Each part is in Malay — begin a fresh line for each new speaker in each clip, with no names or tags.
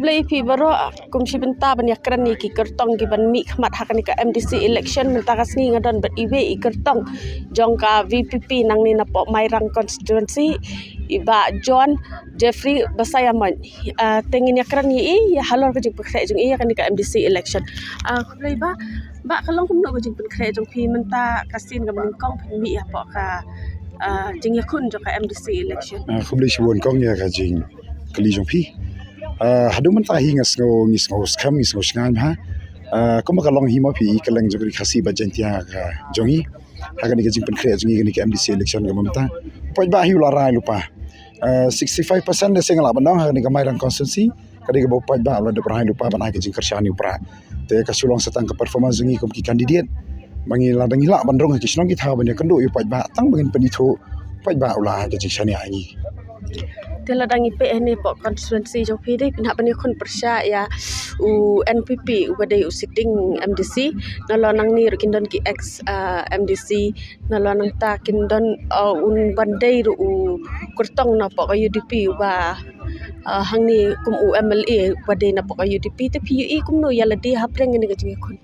Kublai pi baro kum si benta ban yakran ni ki kertong ki ban mi khmat hakani ka MDC election mentakas ni ngadon bat iwe I kertong jong ka VPP nang ni napo Mairang constituency iba John Jeffrey Basayaman tengin yakran ni ya halor ka jing pakre jong iya kan ka MDC election kublai ba kalong kum no ka jing pakre jong pi menta kasin ka mengkong mi ya po ka jing yakun jong ka MDC election
kublai si won kong ya ka jing kali jong pi hadu man ta hingas ngis skam ngis ngan ha kuma kalong hi ma pi kaleng jogri khasi bajentia ka jongi hagani ka jing pankre jongi gani ka MDC election ga mamta poj ba hi rai lupa 65% de singala banang hagani ka Mairang constituency kadi ka poj ba la de rai lupa banai ka jing kershani upra te ka sulong satang ka performance jongi kom ki kandidat mangi la dangi la bandrong ki snong ki tha ban kan do yu poj ba tang bangin penitho poj ba ula ka jing shani ai
Tela dangi PN po constituency jong PD pinha bani kon persya ya u NPP u badai u sitting MDC nalo nang ni kindon ki ex MDC nalo nang ta kindon un bandai u kurtong na po ka UDP ba hang ni kum u MLA badai na po ka UDP te PUE kum no yala di hapreng ni ka jingi kon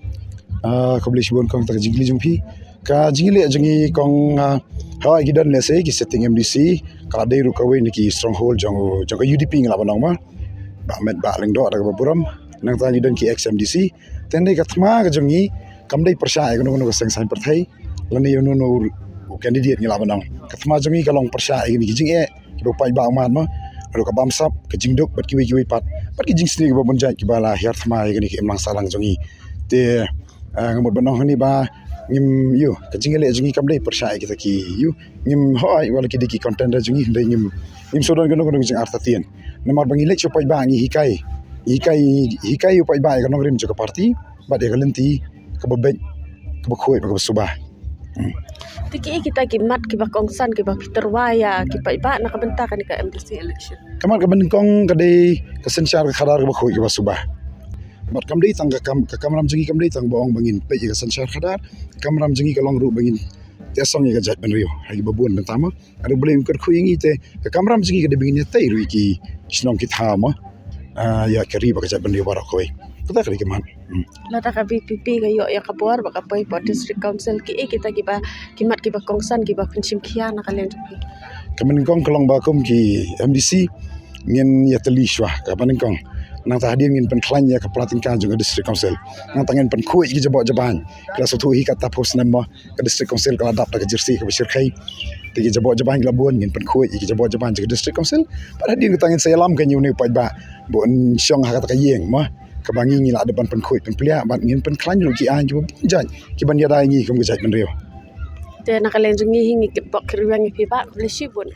kublish bon kong ta jingli jong pi ka jingli jingi kong hawai gidan le se ki setting MDC ka dei ru ka we ni ki stronghold jong ka UDP ngala banong ma ba met ba leng do da ba buram nang ta gidan ki XMDC ten dei ka thma ka jongi kam dei persya ai no ka sang per thai lani no no candidate ngala banong ka thma jongi ka long persya ai ni ki jing e ki do pai ba man ma ro ka bam sap ka jing dok bat ki we pat ki jing sni ba bonjai ki bala her thma ai ni ki emlang salang jongi te ngamot banong ni ba ngim yu ka jingale jingi kam dei persya kita ki yu ngim hoi wala ki diki content jingi dei ngim sodon gono jing artatien namar bangi lek chopai ba ngi hikai yu pai ba ka nongrim jo ka parti ba de galenti ka babek ka bakhoi ka subah
tiki kita ki mat ki ba kongsan ki ba Peter Waya ki pai ba nakabenta kan ka MDC election
kamar ka bandingkong ka dei ka sensyar ka khadar ka bakhoi ka subah mat kam dei tang ka kamram jingi kam dei tang boong bangin pe ka sensyar khadar kamram jingi ka long ru bangin te song ga jat ben rio hagi babun bentama ada boleh ker khuyingi te ka kamram jingi ka de bingin te ru ki snong ki thama ya kari ba ka jat ben rio barak koi kata kali keman
lata ka VPP ga yo ya ka bor ba ka poi po district council ki kita ki ba kimat ki ba kongsan ki ba pensim khia na kalen
kamen kong kalong ba kum ki MDC ngin ya telishwa ka paningkong nang ta hadir ngin pen klanya ka platin ka juga district council nang tangen pen khoi ki jabo jaban kala sotu hi ka tapos nama ka district council kala dap ka jersey ka besir khai ti jabo jaban kala buan ngin pen khoi ki jabo jaban juga district council par hadir ka tangen sayalam ka nyune pai ba bon syong ha ka yeng ma ka bangi ngi la depan pen khoi pen plia bat ngin pen klanya ki an ki jan ki ban ya dai ngi kum ga jai ben rio
te nakalen jungi hingi ki bok kriwangi pi ba kulisi bon